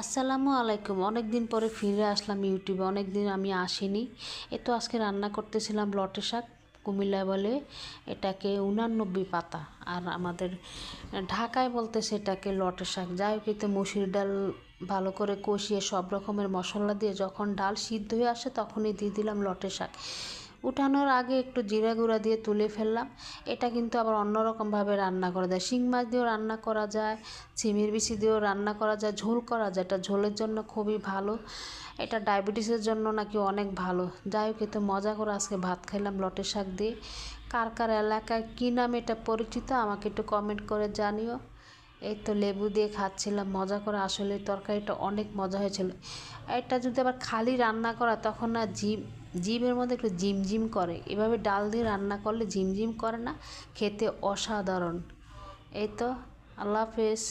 আসসালামু আলাইকুম। অনেক দিন পরে ফিরে আসলাম ইউটিউবে। অনেক দিন আমি আসিনি। তো আজকে রান্না করতেছিলাম লটে শাক, কুমিল্লায় বলে এটাকে 89 পাতা, আর আমাদের ঢাকায় বলতে সেটাকে লটে শাক। যাই হোক, এতে মসুর ডাল ভালো করে কষিয়ে সব রকমের মশলা দিয়ে যখন ডাল সিদ্ধ হয়ে আসে তখনই দিয়ে দিলাম লটে শাক। উঠানোর আগে একটু জিরা গুঁড়া দিয়ে তুলে ফেললাম। এটা কিন্তু আবার অন্যরকমভাবে রান্না করা যায়। শিং মাছ দিয়েও রান্না করা যায়, চিমির বিচি দিয়েও রান্না করা যায়, ঝোল করা যায়। এটা ঝোলের জন্য খুবই ভালো। এটা ডায়াবেটিসের জন্য নাকি অনেক ভালো। যাই হোক, এতে মজা করে আজকে ভাত খাইলাম লটে শাক দিয়ে। কার কার এলাকায় কী নামে এটা পরিচিত আমাকে একটু কমেন্ট করে জানিও। এই তো লেবু দিয়ে খাচ্ছিলাম মজা করে। আসলে তরকারিটা অনেক মজা হয়েছিল। এটা যদি আবার খালি রান্না করা তখন না জিভের মধ্যে একটু ঝিমঝিম করে। এভাবে ডাল দিয়ে রান্না করলে ঝিমঝিম করে না, খেতে অসাধারণ। এই তো, আল্লাহ হাফেজ।